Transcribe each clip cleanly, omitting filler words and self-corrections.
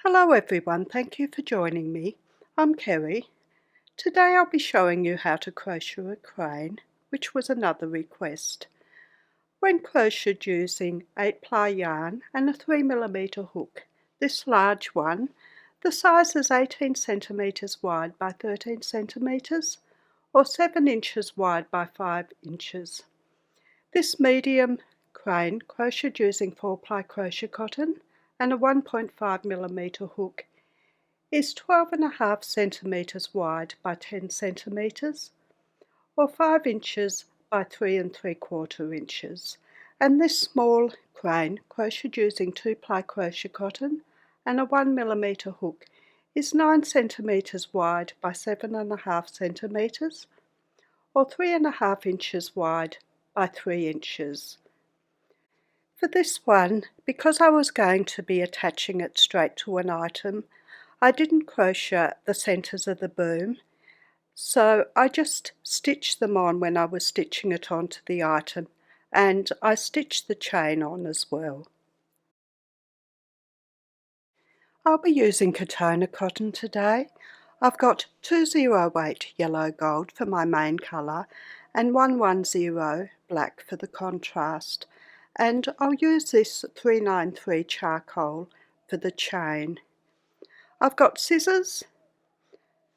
Hello everyone, thank you for joining me. I'm Kerry. Today I'll be showing you how to crochet a crane, which was another request. When crocheted using 8-ply yarn and a 3mm hook, this large one, the size is 18 centimeters wide by 13 centimeters or 7 inches wide by 5 inches. This medium crane crocheted using 4-ply crochet cotton and a 1.5mm hook is 12.5 centimeters wide by 10 centimeters or 5 inches by 3 3/4 inches, and this small crane crocheted using 2-ply crochet cotton and a 1mm hook is 9 centimeters wide by 7.5 centimeters or 3.5 inches wide by 3 inches. For this one, because I was going to be attaching it straight to an item, I didn't crochet the centres of the boom, so I just stitched them on when I was stitching it onto the item, and I stitched the chain on as well. I'll be using Catona cotton today. I've got 208 yellow gold for my main colour and 110 black for the contrast, and I'll use this 393 charcoal for the chain. I've got scissors,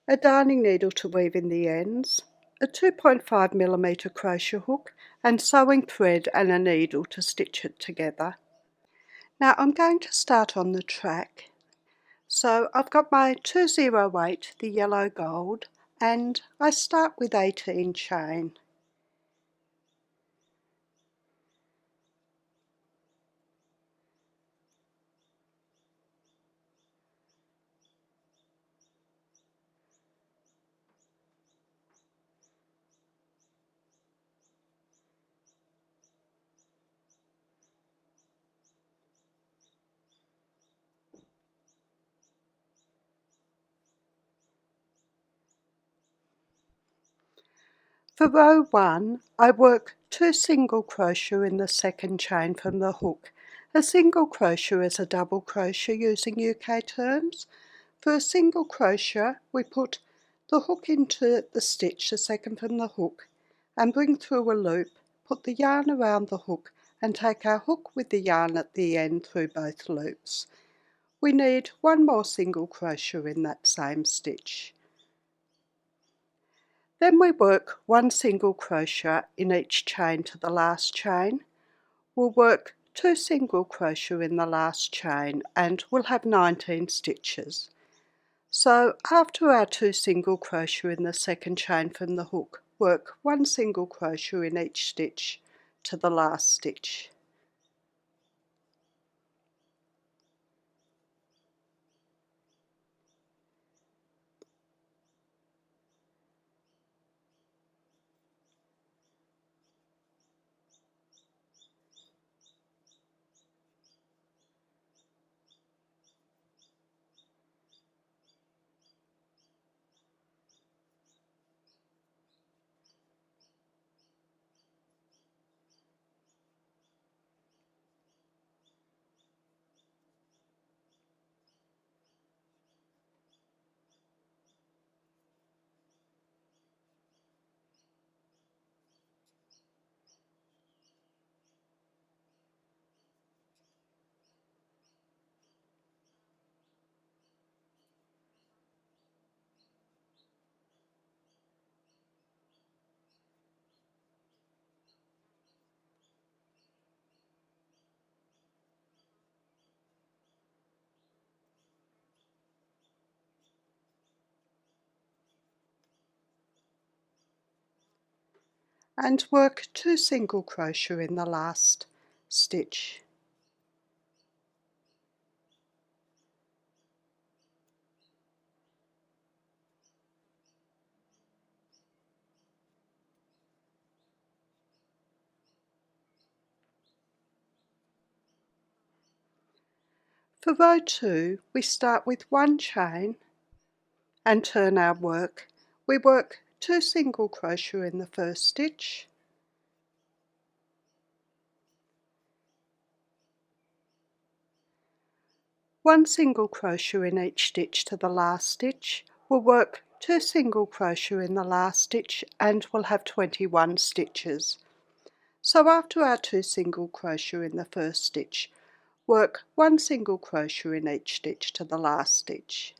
a darning needle to weave in the ends, a 2.5mm crochet hook and sewing thread and a needle to stitch it together. Now I'm going to start on the track. So I've got my 208, the yellow gold, and I start with 18 chain. For row 1, I work 2 single crochet in the second chain from the hook. A single crochet is a double crochet using UK terms. For a single crochet, we put the hook into the stitch, the second from the hook, and bring through a loop, put the yarn around the hook and take our hook with the yarn at the end through both loops. We need one more single crochet in that same stitch. Then we work 1 single crochet in each chain to the last chain. We'll work 2 single crochet in the last chain and we'll have 19 stitches. So after our 2 single crochet in the second chain from the hook, work 1 single crochet in each stitch to the last stitch. And work 2 single crochet in the last stitch. For row 2, we start with 1 chain and turn our work. We work 2 single crochet in the first stitch, 1 single crochet in each stitch to the last stitch. We'll work 2 single crochet in the last stitch and we'll have 21 stitches. So after our 2 single crochet in the first stitch, work 1 single crochet in each stitch to the last stitch.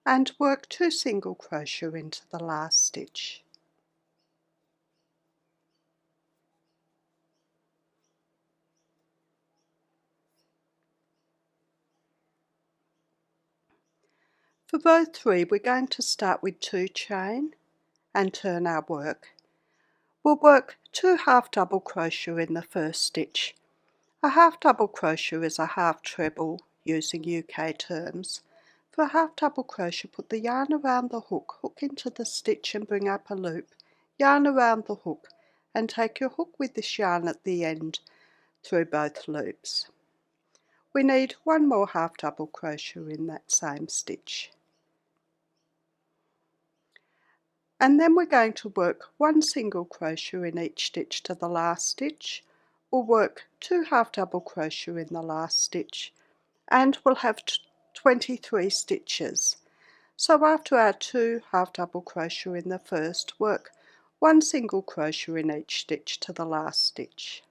And work 2 single crochet into the last stitch. For row 3 we're going to start with 2 chain and turn our work. We'll work 2 half double crochet in the first stitch. A half double crochet is a half treble using UK terms. For a half double crochet, put the yarn around the hook, hook into the stitch and bring up a loop, yarn around the hook and take your hook with this yarn at the end through both loops. We need 1 more half double crochet in that same stitch. And then we're going to work 1 single crochet in each stitch to the last stitch. We'll work 2 half double crochet in the last stitch and we'll have 23 stitches. So after our 2 half double crochet in the first, work 1 single crochet in each stitch to the last stitch.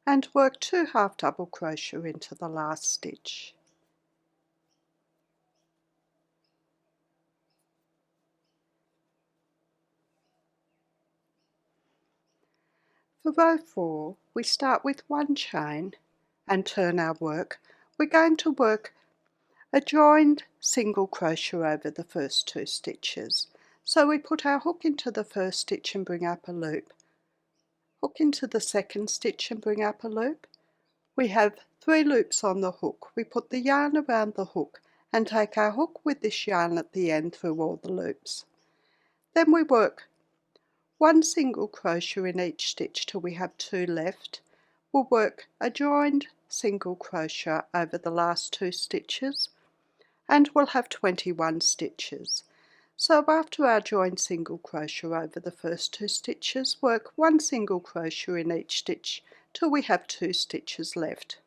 And work 2 half double crochet into the last stitch. For row 4 we start with 1 chain and turn our work. We're going to work a joined single crochet over the first 2 stitches. So we put our hook into the first stitch and bring up a loop, hook into the second stitch and bring up a loop. We have 3 loops on the hook. We put the yarn around the hook and take our hook with this yarn at the end through all the loops. Then we work 1 single crochet in each stitch till we have 2 left. We'll work a joined single crochet over the last 2 stitches and we'll have 21 stitches. So after our joined single crochet over the first 2 stitches, work 1 single crochet in each stitch till we have 2 stitches left.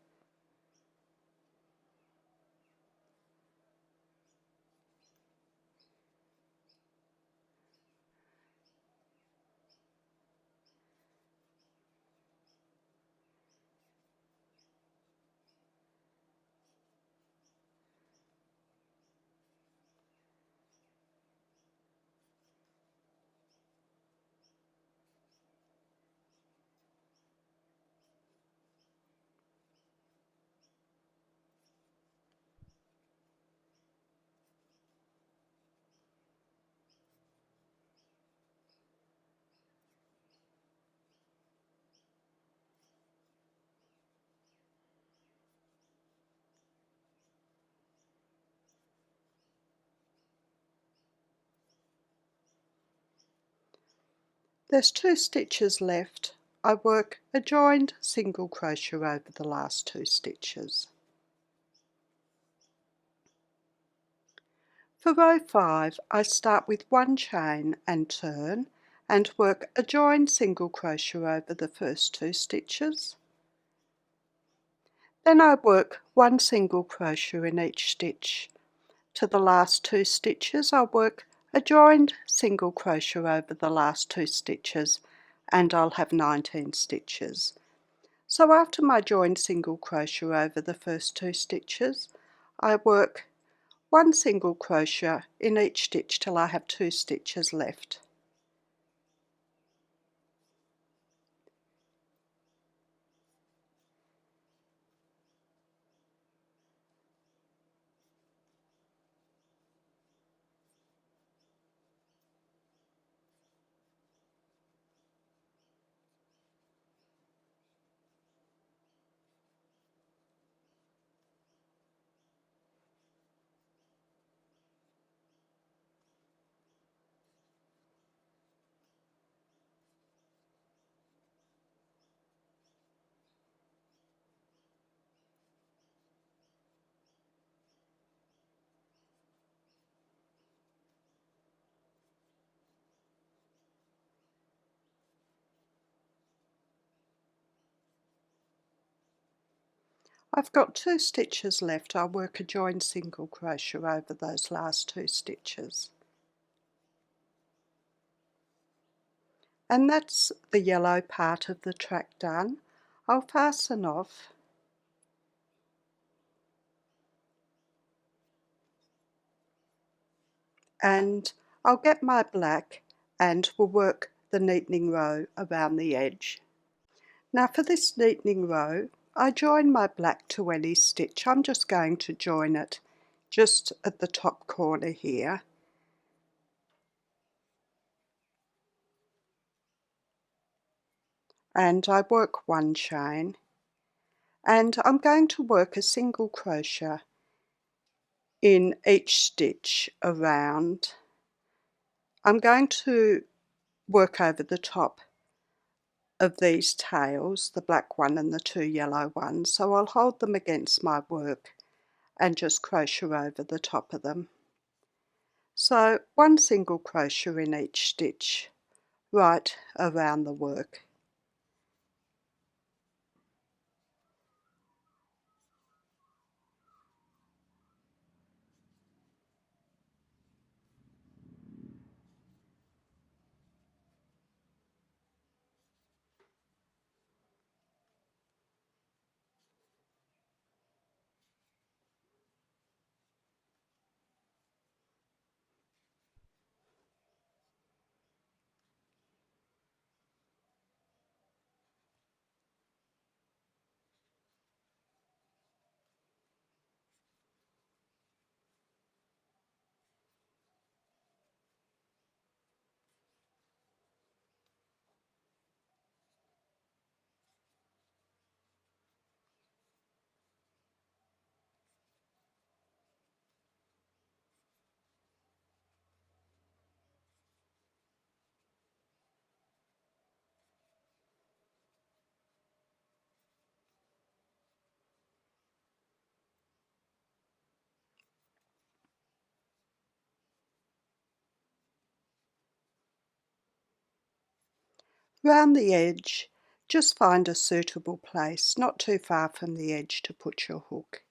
There's 2 stitches left. I work a joined single crochet over the last 2 stitches. For row 5, I start with 1 chain and turn and work a joined single crochet over the first 2 stitches. Then I work 1 single crochet in each stitch. To the last 2 stitches I'll work a joined single crochet over the last 2 stitches and I'll have 19 stitches. So after my joined single crochet over the first 2 stitches, I work 1 single crochet in each stitch till I have 2 stitches left. I've got 2 stitches left. I'll work a joined single crochet over those last 2 stitches. And that's the yellow part of the track done. I'll fasten off and I'll get my black and we'll work the neatening row around the edge. Now for this neatening row, I join my black to any stitch. I'm just going to join it just at the top corner here. And I work 1 chain. And I'm going to work a single crochet in each stitch around. I'm going to work over the top of these tails, the black one and the 2 yellow ones, so I'll hold them against my work and just crochet over the top of them. So 1 single crochet in each stitch right around the work. Round the edge, just find a suitable place, not too far from the edge, to put your hook.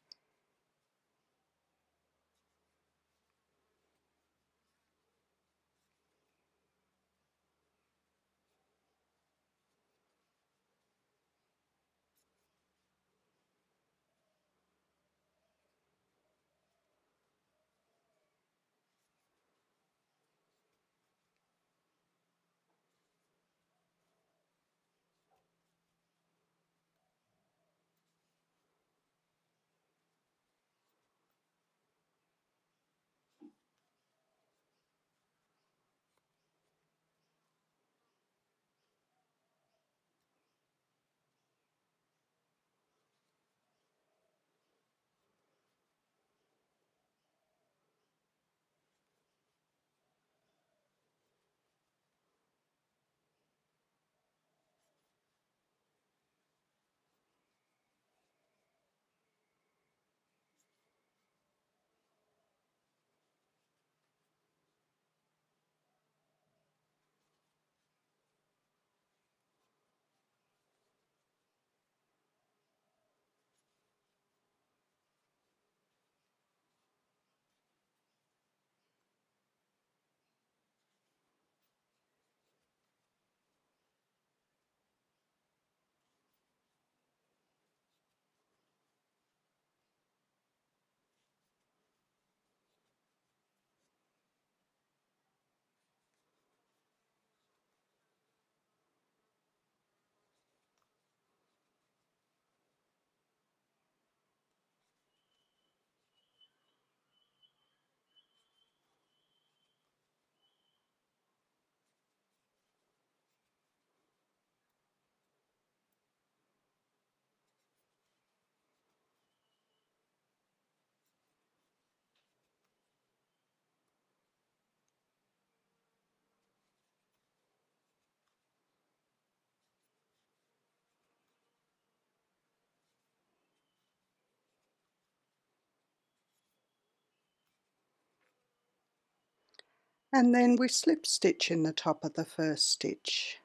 and then we slip stitch in the top of the first stitch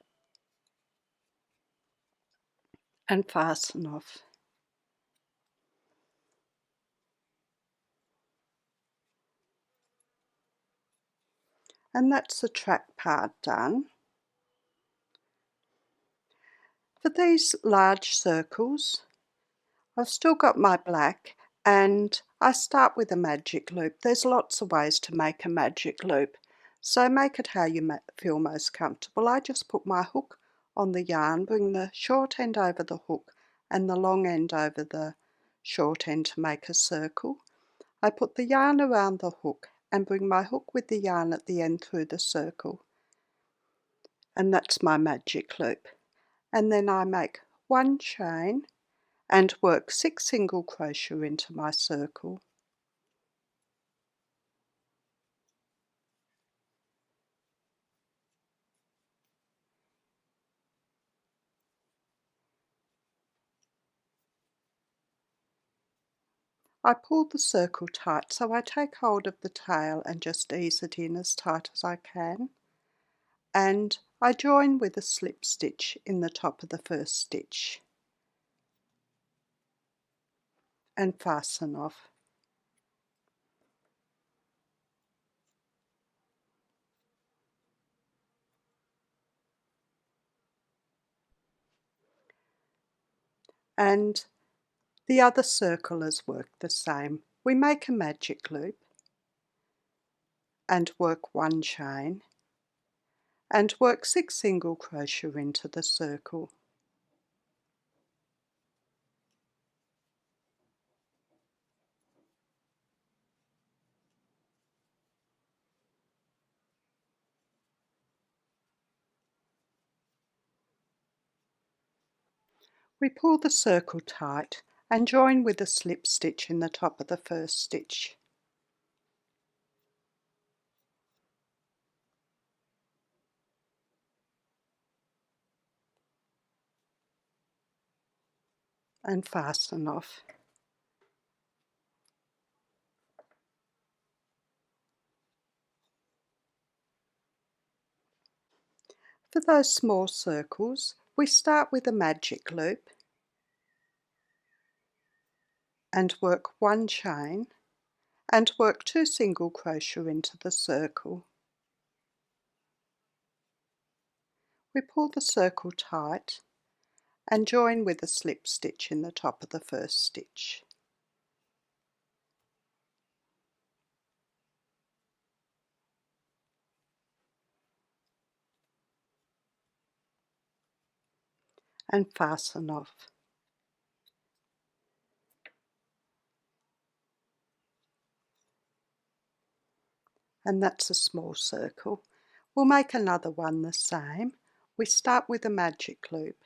and fasten off. And that's the track part done. For these large circles, I've still got my black, and I start with a magic loop. There's lots of ways to make a magic loop, so make it how you feel most comfortable. I just put my hook on the yarn, bring the short end over the hook and the long end over the short end to make a circle. I put the yarn around the hook and bring my hook with the yarn at the end through the circle, and that's my magic loop. And then I make one chain and work 6 single crochet into my circle. I pull the circle tight, so I take hold of the tail and just ease it in as tight as I can, and I join with a slip stitch in the top of the first stitch and fasten off. And the other circle has worked the same. We make a magic loop and work one chain and work 6 single crochet into the circle. We pull the circle tight and join with a slip stitch in the top of the first stitch. And fasten off. For those small circles, we start with a magic loop and work one chain and work 2 single crochet into the circle. We pull the circle tight and join with a slip stitch in the top of the first stitch. And fasten off. And that's a small circle. We'll make another one the same. We start with a magic loop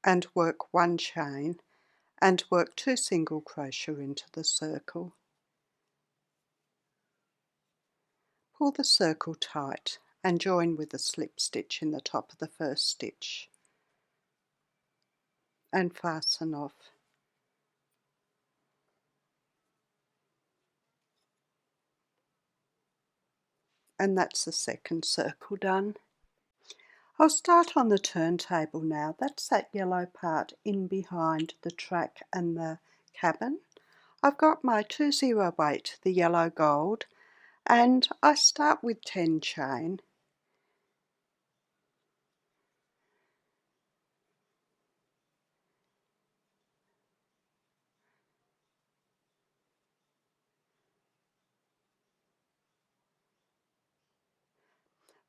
and work one chain and work 2 single crochet into the circle. Pull the circle tight and join with a slip stitch in the top of the first stitch and fasten off. And that's the second circle done. I'll start on the turntable now. That's that yellow part in behind the track and the cabin. I've got my 208, the yellow gold, and I start with 10 chain.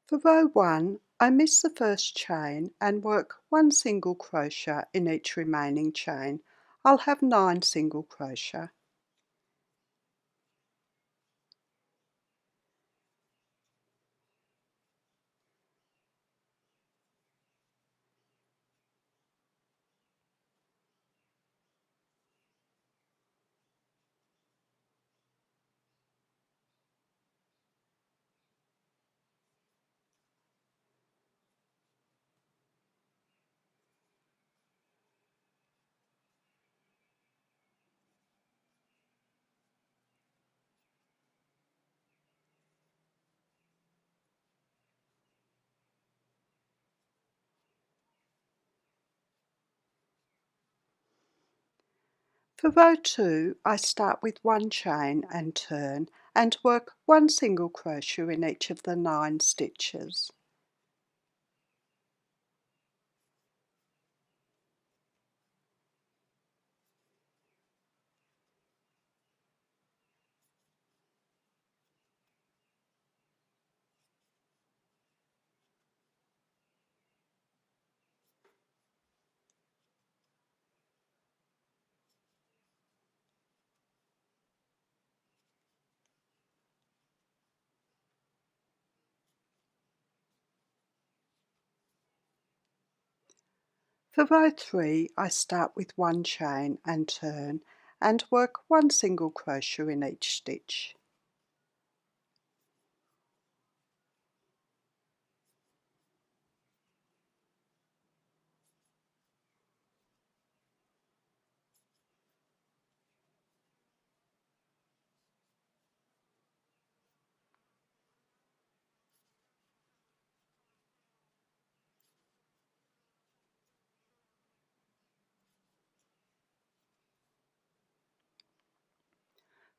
For row 1, I miss the first chain and work 1 single crochet in each remaining chain. I'll have 9 single crochet. For row 2, I start with 1 chain and turn and work 1 single crochet in each of the 9 stitches. For row 3, I start with 1 chain and turn and work 1 single crochet in each stitch.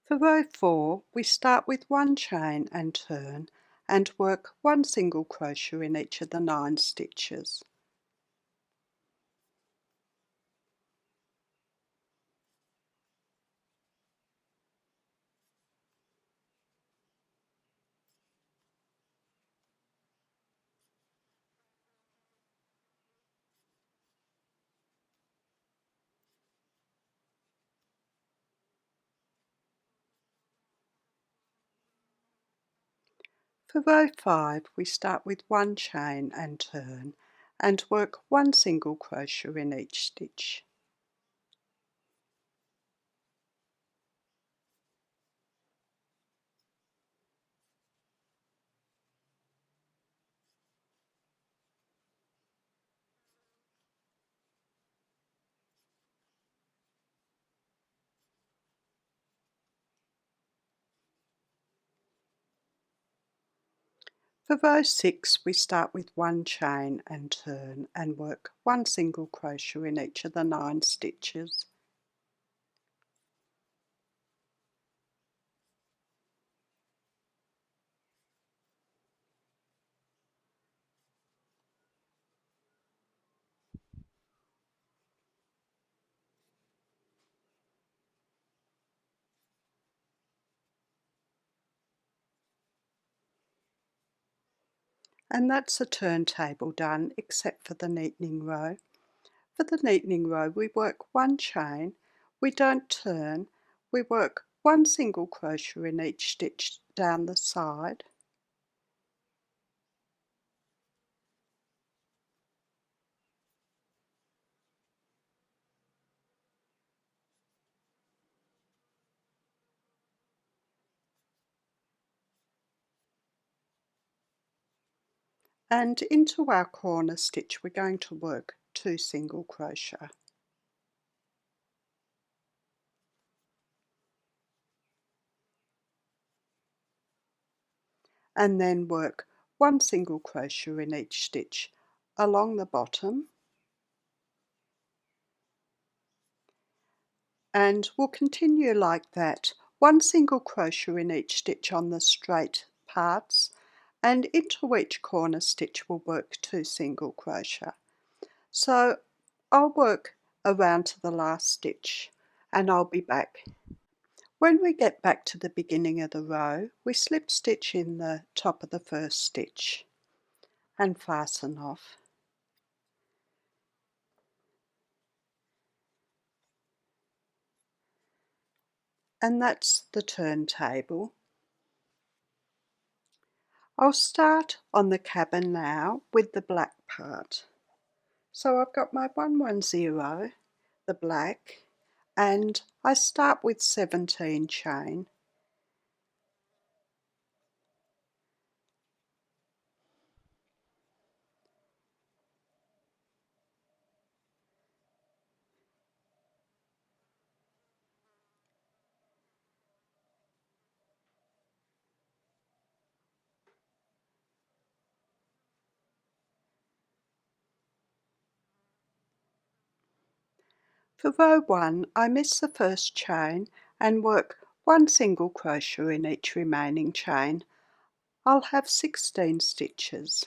For row 4, we start with 1 chain and turn and work 1 single crochet in each of the 9 stitches. For row 5, we start with 1 chain and turn and work 1 single crochet in each stitch. For row 6, we start with 1 chain and turn and work 1 single crochet in each of the 9 stitches. And that's the turntable done except for the neatening row. For the neatening row, we work 1 chain, we don't turn, we work 1 single crochet in each stitch down the side, and into our corner stitch we're going to work 2 single crochet. And then work 1 single crochet in each stitch along the bottom, and we'll continue like that, 1 single crochet in each stitch on the straight parts, and into each corner stitch we'll work 2 single crochet. So I'll work around to the last stitch and I'll be back. When we get back to the beginning of the row, we slip stitch in the top of the first stitch and fasten off. And that's the turntable. I'll start on the cabin now with the black part. So I've got my 110, the black, and I start with 17 chain. For row 1, I miss the first chain and work 1 single crochet in each remaining chain. I'll have 16 stitches.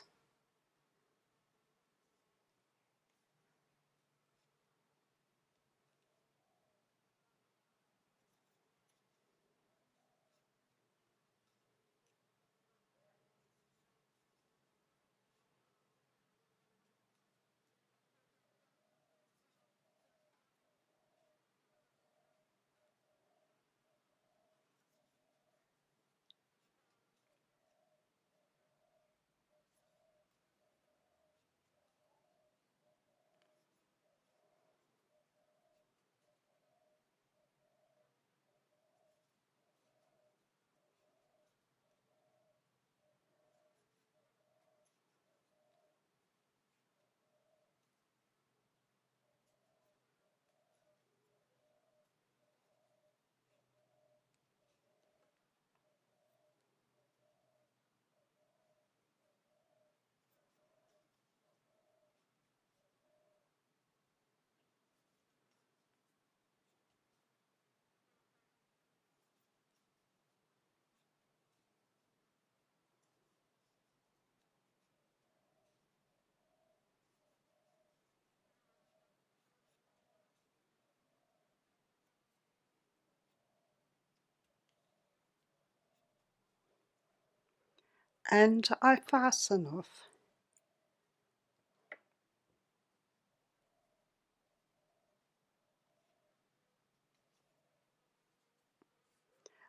And I fasten off.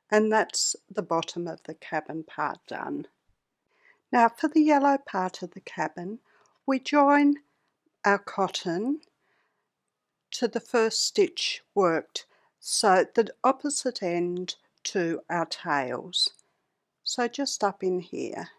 And that's the bottom of the cabin part done. Now for the yellow part of the cabin, we join our cotton to the first stitch worked, so the opposite end to our tails. So just up in here.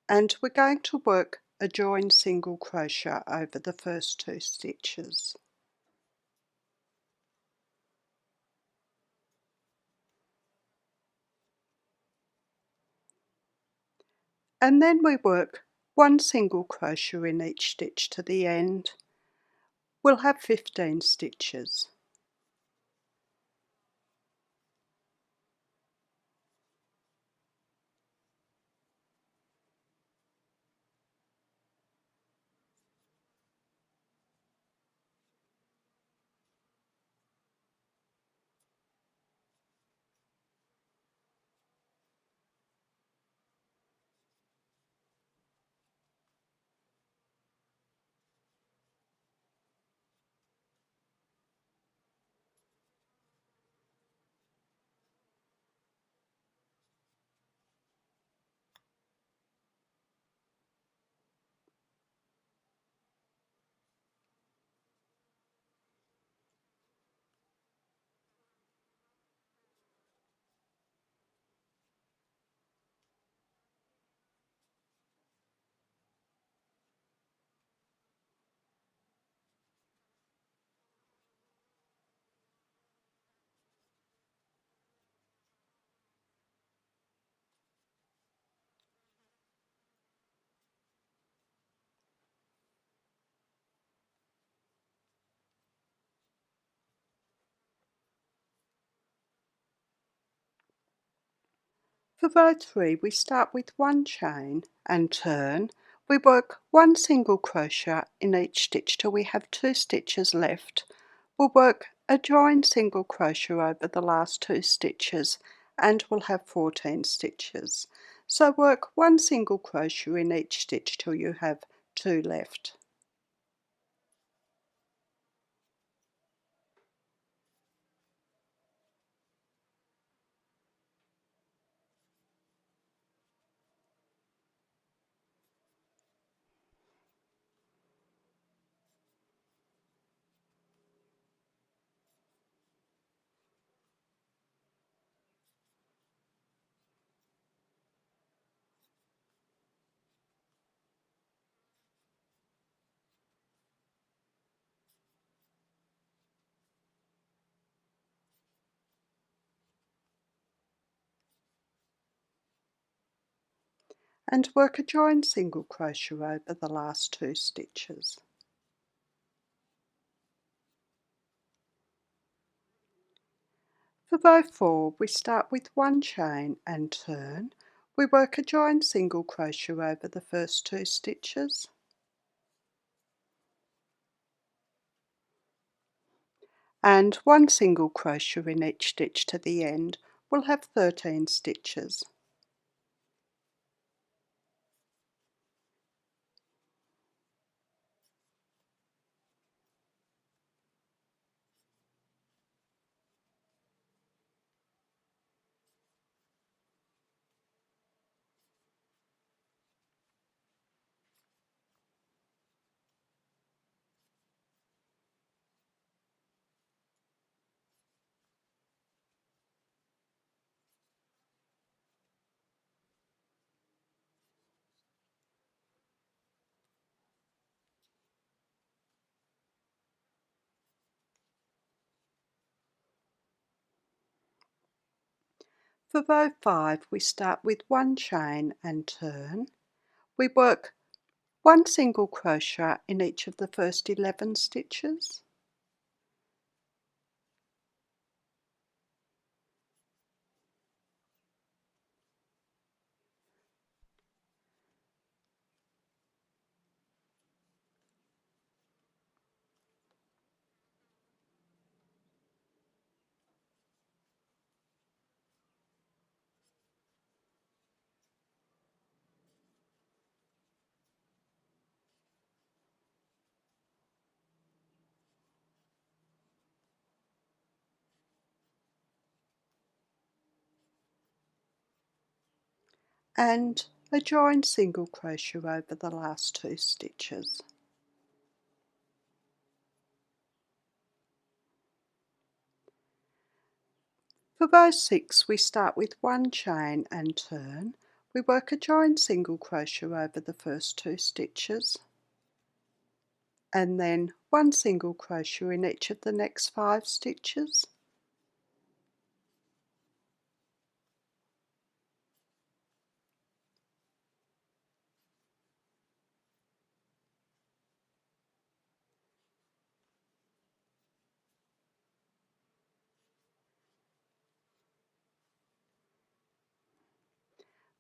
And we're going to work a join single crochet over the first 2 stitches. And then we work 1 single crochet in each stitch to the end. We'll have 15 stitches. For row 3, we start with 1 chain and turn. We work 1 single crochet in each stitch till we have 2 stitches left. We'll work a join single crochet over the last 2 stitches and we'll have 14 stitches. So work 1 single crochet in each stitch till you have 2 left. and work a joined single crochet over the last 2 stitches. For row 4, we start with 1 chain and turn. We work a joined single crochet over the first 2 stitches, and 1 single crochet in each stitch to the end. We'll have 13 stitches. For row 5, we start with 1 chain and turn. We work 1 single crochet in each of the first 11 stitches, and a joined single crochet over the last 2 stitches. For row 6, we start with 1 chain and turn. We work a joined single crochet over the first 2 stitches, and then 1 single crochet in each of the next 5 stitches.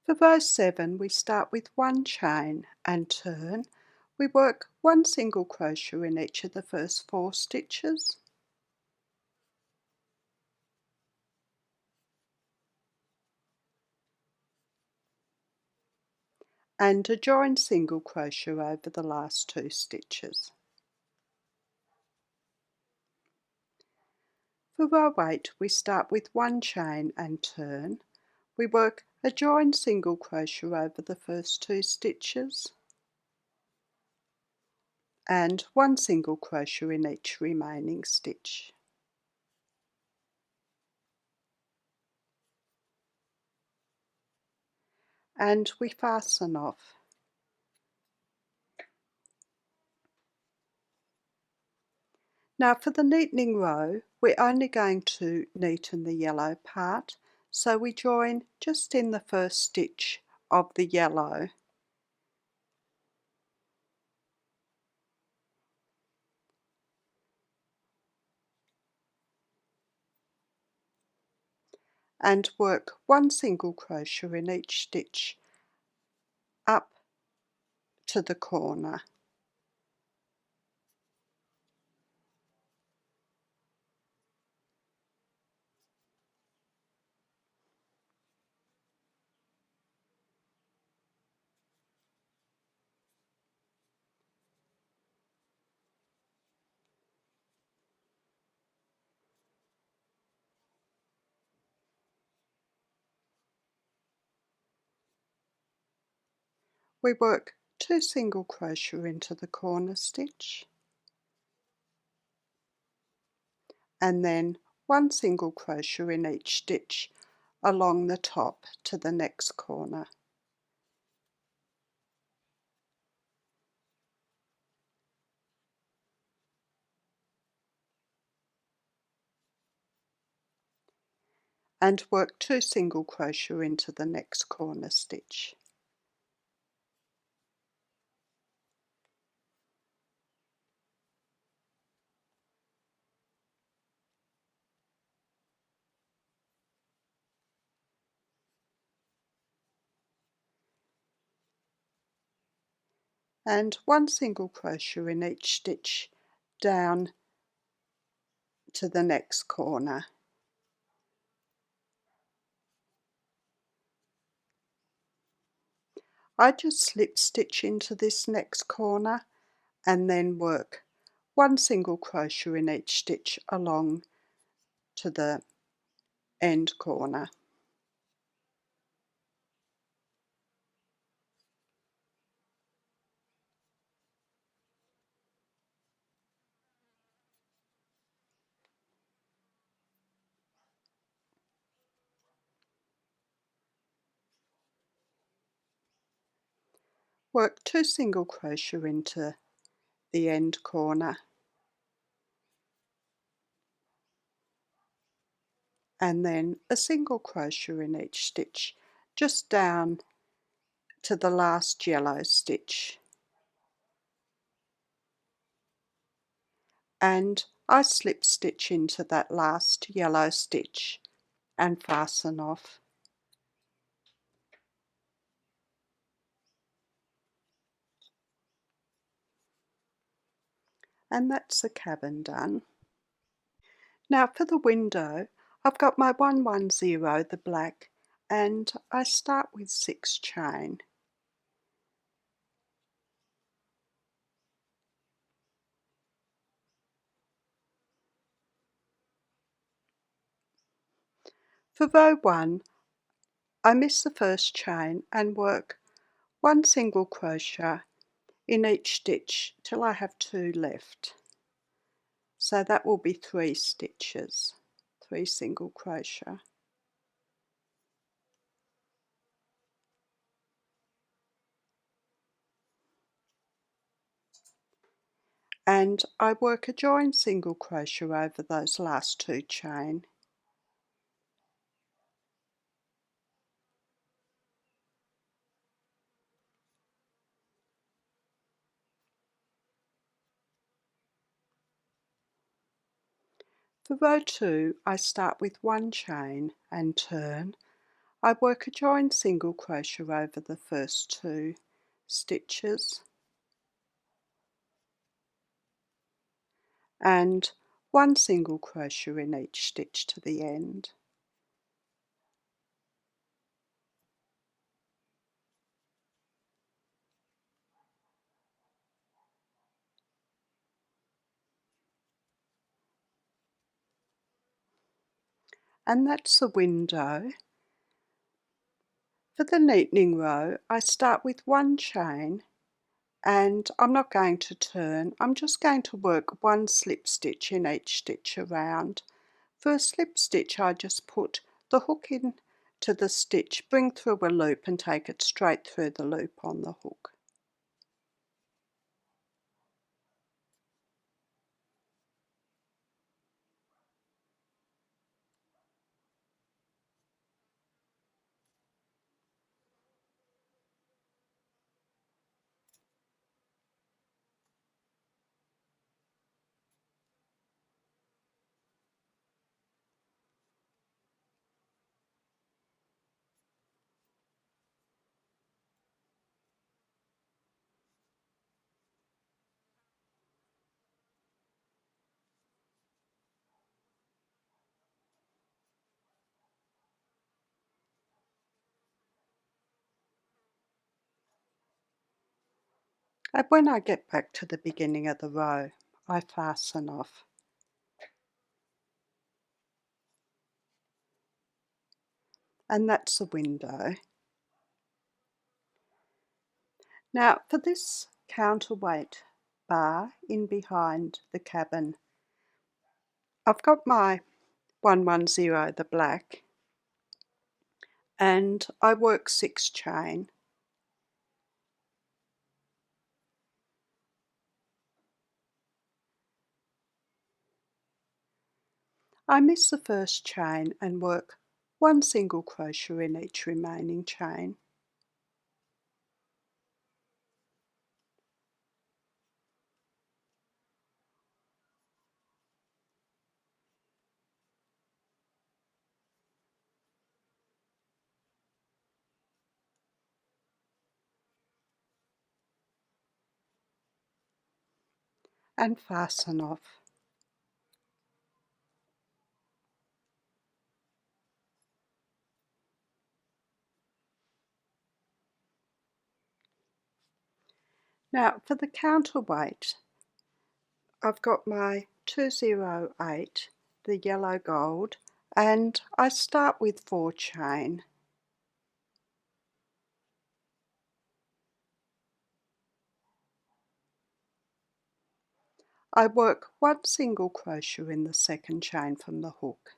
For row 7, we start with 1 chain and turn. We work 1 single crochet in each of the first 4 stitches, and a joined single crochet over the last 2 stitches. For row 8, we start with 1 chain and turn. We work a joined single crochet over the first 2 stitches, and 1 single crochet in each remaining stitch. And we fasten off. Now for the neatening row, we're only going to neaten the yellow part, so we join just in the first stitch of the yellow. And work 1 single crochet in each stitch up to the corner. We work 2 single crochet into the corner stitch, and then 1 single crochet in each stitch along the top to the next corner. And work 2 single crochet into the next corner stitch. and 1 single crochet in each stitch down to the next corner. I just slip stitch into this next corner and then work 1 single crochet in each stitch along to the end corner. Work 2 single crochet into the end corner and then a single crochet in each stitch just down to the last yellow stitch, and I slip stitch into that last yellow stitch and fasten off. And that's the cabin done. Now for the window, I've got my 110, the black, and I start with 6 chain. For row 1, I miss the first chain and work 1 single crochet in each stitch till I have 2 left. So that will be 3 stitches, 3 single crochet. And I work a join single crochet over those last 2 chain. For row 2, I start with 1 chain and turn. I work a join single crochet over the first 2 stitches and 1 single crochet in each stitch to the end. And that's the window. For the neatening row, I start with 1 chain and I'm not going to turn, I'm just going to work 1 slip stitch in each stitch around. For a slip stitch, I just put the hook in to the stitch, bring through a loop and take it straight through the loop on the hook. And when I get back to the beginning of the row, I fasten off. And that's the window. Now for this counterweight bar in behind the cabin, I've got my 110, the black, and I work 6 chain. I miss the first chain and work 1 single crochet in each remaining chain. and fasten off. Now for the counterweight, I've got my 208, the yellow gold, and I start with 4 chain. I work 1 single crochet in the second chain from the hook,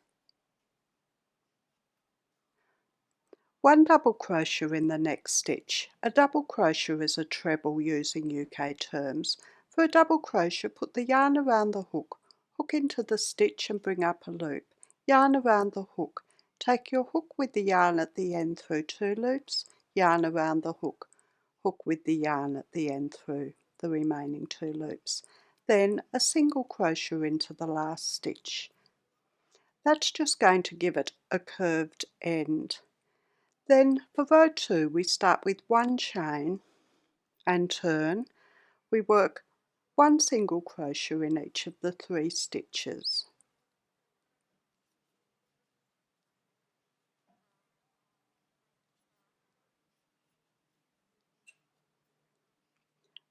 1 double crochet in the next stitch. A double crochet is a treble using UK terms. For a double crochet, put the yarn around the hook, hook into the stitch and bring up a loop, yarn around the hook, take your hook with the yarn at the end through 2 loops, yarn around the hook, hook with the yarn at the end through the remaining 2 loops, then a single crochet into the last stitch. That's just going to give it a curved end. Then for row 2 we start with 1 chain and turn. We work 1 single crochet in each of the 3 stitches.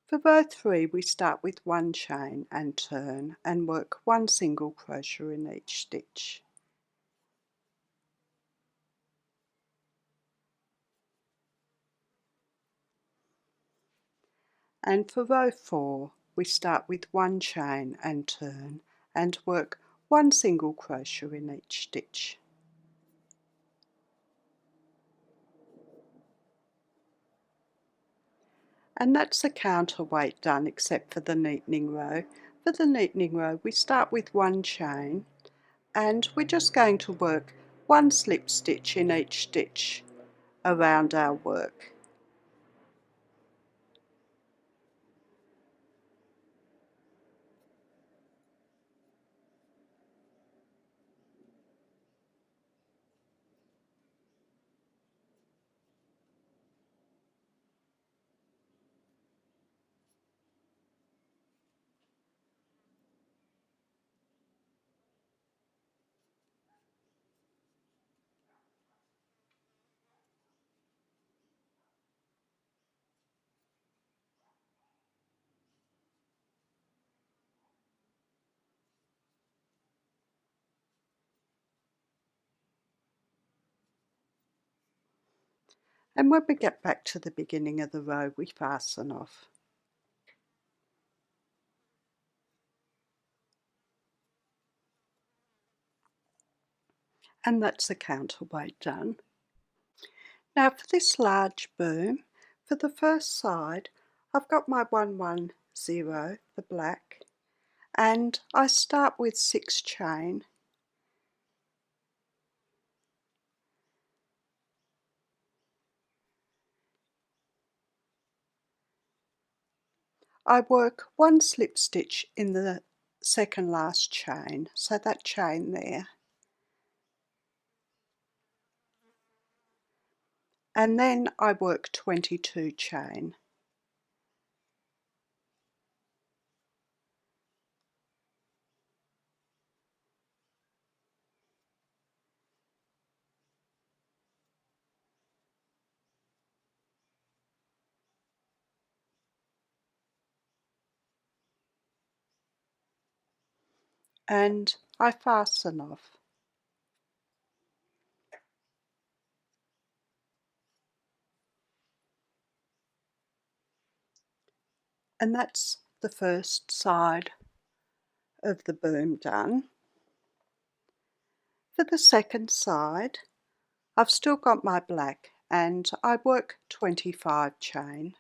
For row 3 we start with 1 chain and turn and work 1 single crochet in each stitch. And for row 4 we start with 1 chain and turn and work 1 single crochet in each stitch. And that's the counterweight done except for the neatening row. For the neatening row we start with 1 chain and we're just going to work 1 slip stitch in each stitch around our work. And when we get back to the beginning of the row we fasten off. And that's the counterweight done. Now for this large boom, for the first side I've got my 110, the black, and I start with 6 chain. I work 1 slip stitch in the second last chain, so that chain there, and then I work 22 chain. And I fasten off. And that's the first side of the boom done. For the second side, I've still got my black and I work 25 chain.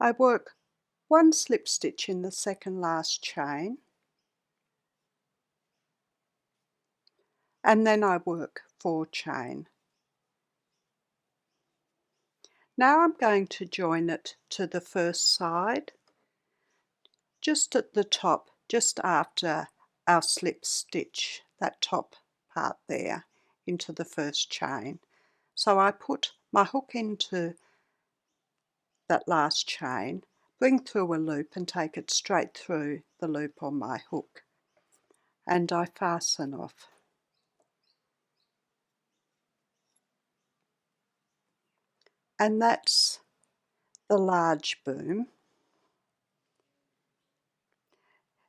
I work 1 slip stitch in the second last chain, and then I work 4 chain. Now I'm going to join it to the first side, just at the top, just after our slip stitch, that top part there, into the first chain. So I put my hook into that last chain, bring through a loop and take it straight through the loop on my hook, and I fasten off. And that's the large boom.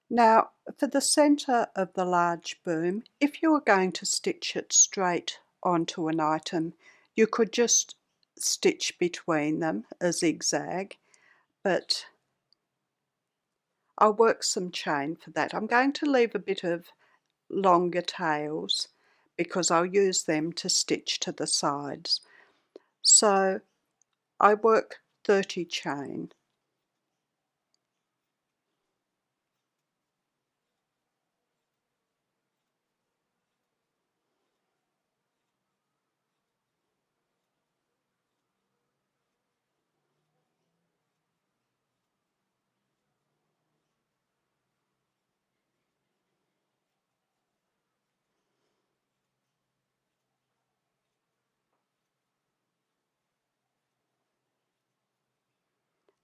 Now for the centre of the large boom, if you were going to stitch it straight onto an item, you could just stitch between them a zigzag, but I'll work some chain for that. I'm going to leave a bit of longer tails because I'll use them to stitch to the sides. So I work 30 chain.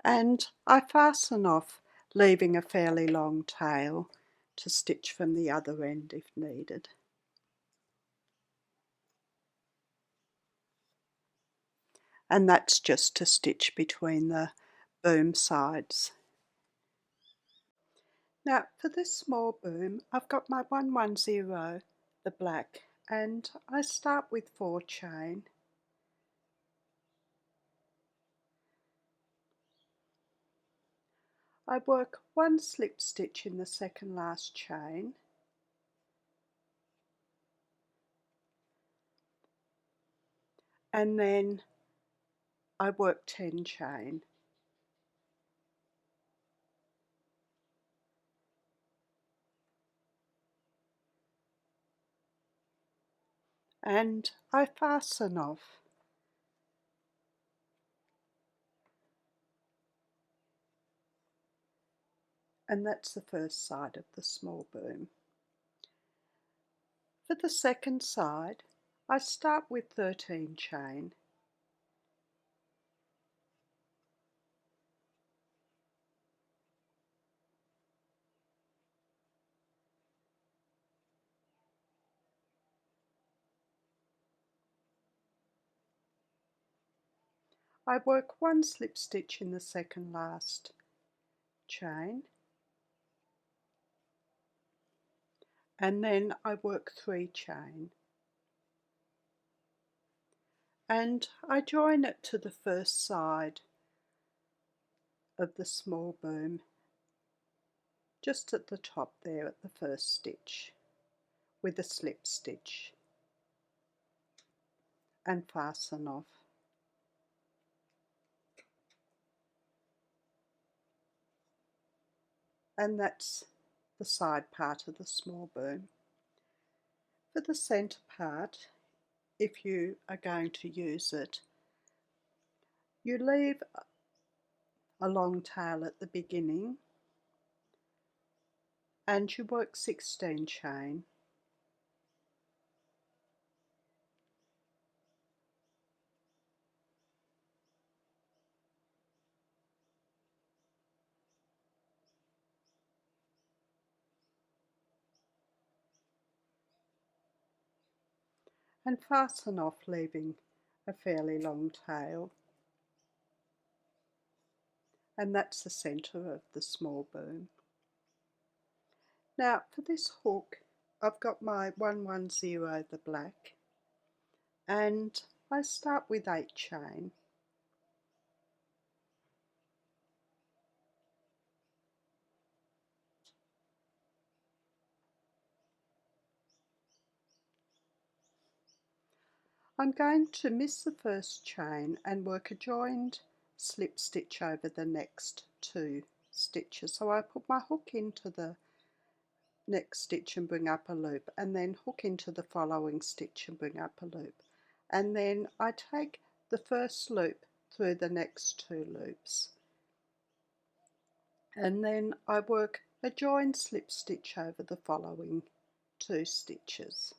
And I fasten off, leaving a fairly long tail to stitch from the other end if needed. And that's just to stitch between the boom sides. Now for this small boom, I've got my 110, the black, and I start with 4 chain. I work 1 slip stitch in the second last chain, and then I work 10 chain. And I fasten off. And that's the first side of the small boom. For the second side, I start with 13 chain. I work 1 slip stitch in the second last chain, and then I work 3 chain, and I join it to the first side of the small boom, just at the top there at the first stitch, with a slip stitch, and fasten off. And that's the side part of the small boom. For the centre part, if you are going to use it, you leave a long tail at the beginning and you work 16 chain. And fasten off, leaving a fairly long tail, and that's the centre of the small boom. Now for this hook, I've got my 110, the black, and I start with 8 chain. I'm going to miss the first chain and work a joined slip stitch over the next 2 stitches. So I put my hook into the next stitch and bring up a loop, and then hook into the following stitch and bring up a loop, and then I take the first loop through the next 2 loops, and then I work a join slip stitch over the following 2 stitches.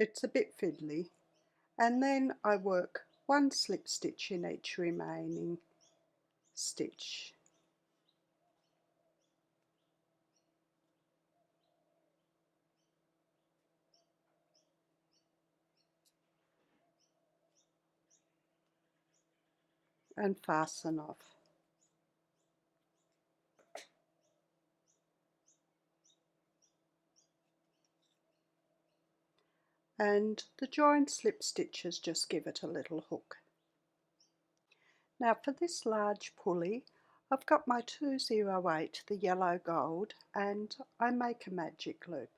It's a bit fiddly, and then I work 1 slip stitch in each remaining stitch. And fasten off. And the join slip stitches just give it a little hook. Now for this large pulley, I've got my 208, the yellow gold, and I make a magic loop.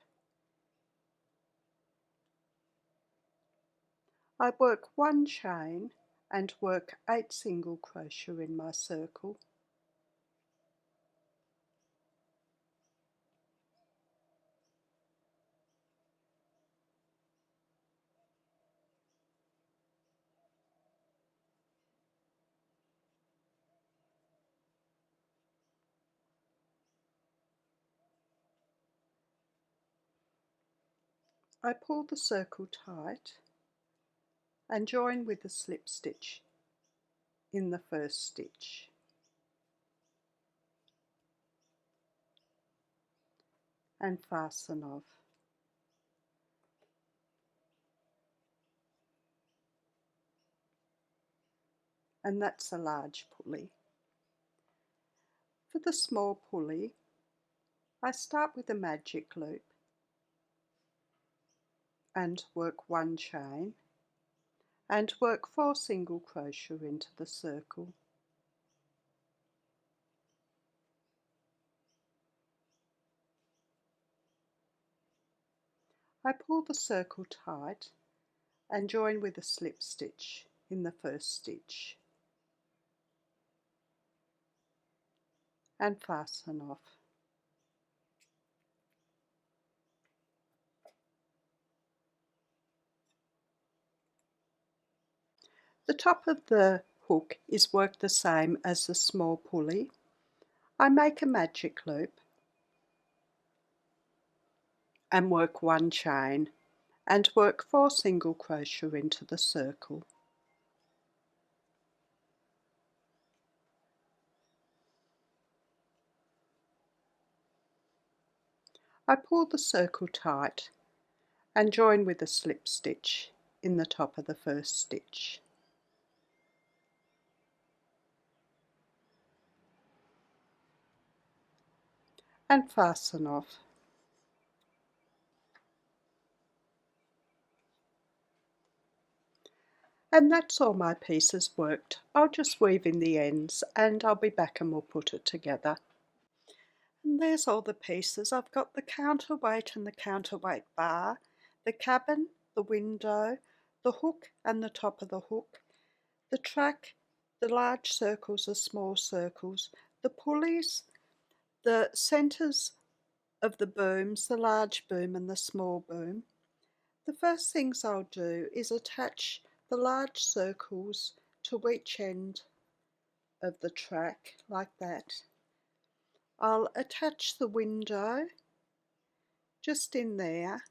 I work 1 chain and work 8 single crochet in my circle. I pull the circle tight and join with a slip stitch in the first stitch. And fasten off. And that's a large pulley. For the small pulley, I start with a magic loop and work 1 chain and work 4 single crochet into the circle. I pull the circle tight and join with a slip stitch in the first stitch and fasten off. The top of the hook is worked the same as the small pulley. I make a magic loop and work 1 chain and work 4 single crochet into the circle. I pull the circle tight and join with a slip stitch in the top of the first stitch. And fasten off. And that's all my pieces worked. I'll just weave in the ends and I'll be back and we'll put it together. And there's all the pieces. I've got the counterweight and the counterweight bar, the cabin, the window, the hook and the top of the hook, the track, the large circles, the small circles, the pulleys, the centres of the booms, the large boom and the small boom. The first things I'll do is attach the large circles to each end of the track like that. I'll attach the window just in there.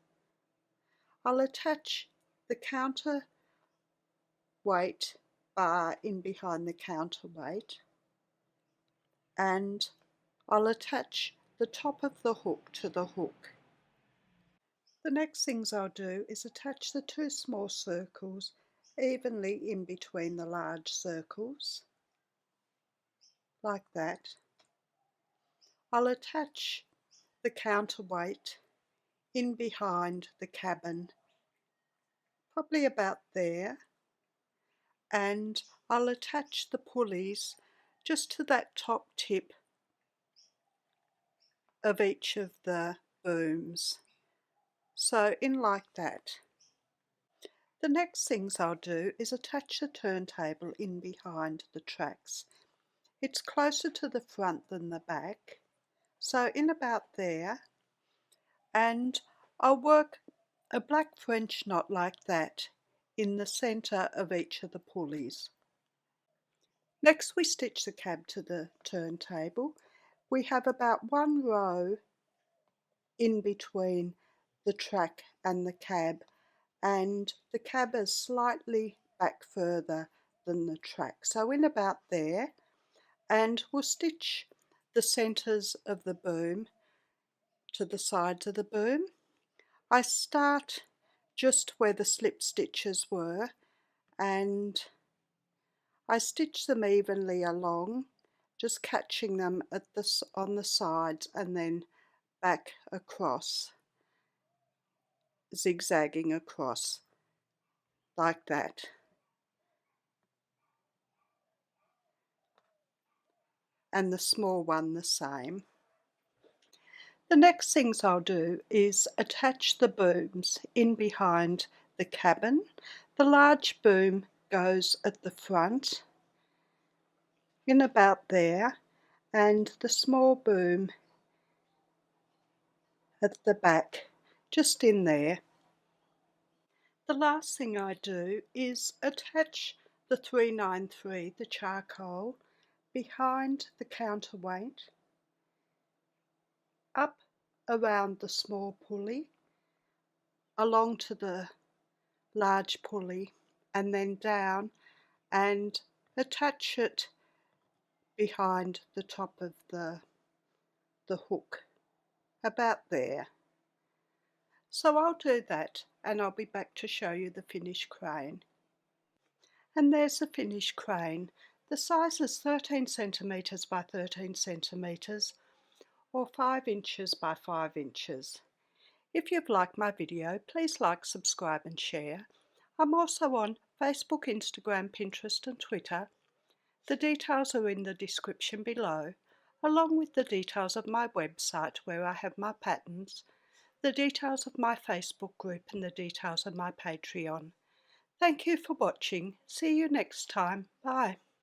I'll attach the counterweight bar in behind the counterweight, and I'll attach the top of the hook to the hook. The next things I'll do is attach the 2 small circles evenly in between the large circles, like that. I'll attach the counterweight in behind the cabin, probably about there, and I'll attach the pulleys just to that top tip of each of the booms. So in like that. The next things I'll do is attach the turntable in behind the tracks. It's closer to the front than the back, so in about there, and I'll work a black French knot like that in the centre of each of the pulleys. Next we stitch the cab to the turntable. We have about 1 row in between the track and the cab, and the cab is slightly back further than the track, so in about there, and we'll stitch the centres of the boom to the sides of the boom. I start just where the slip stitches were, and I stitch them evenly along, just catching them on the sides and then back across, zigzagging across like that. And the small one the same. The next things I'll do is attach the booms in behind the cabin. The large boom goes at the front, in about there, and the small boom at the back, just in there. The last thing I do is attach the 393, the charcoal, behind the counterweight, up around the small pulley, along to the large pulley, and then down, and attach it behind the top of the hook, about there. So I'll do that, and I'll be back to show you the finished crane. And there's the finished crane. The size is 13 centimetres by 13 centimetres, or 5 inches by 5 inches. If you've liked my video, please like, subscribe and share. I'm also on Facebook, Instagram, Pinterest and Twitter. The details are in the description below, along with the details of my website where I have my patterns, the details of my Facebook group and the details of my Patreon. Thank you for watching. See you next time. Bye.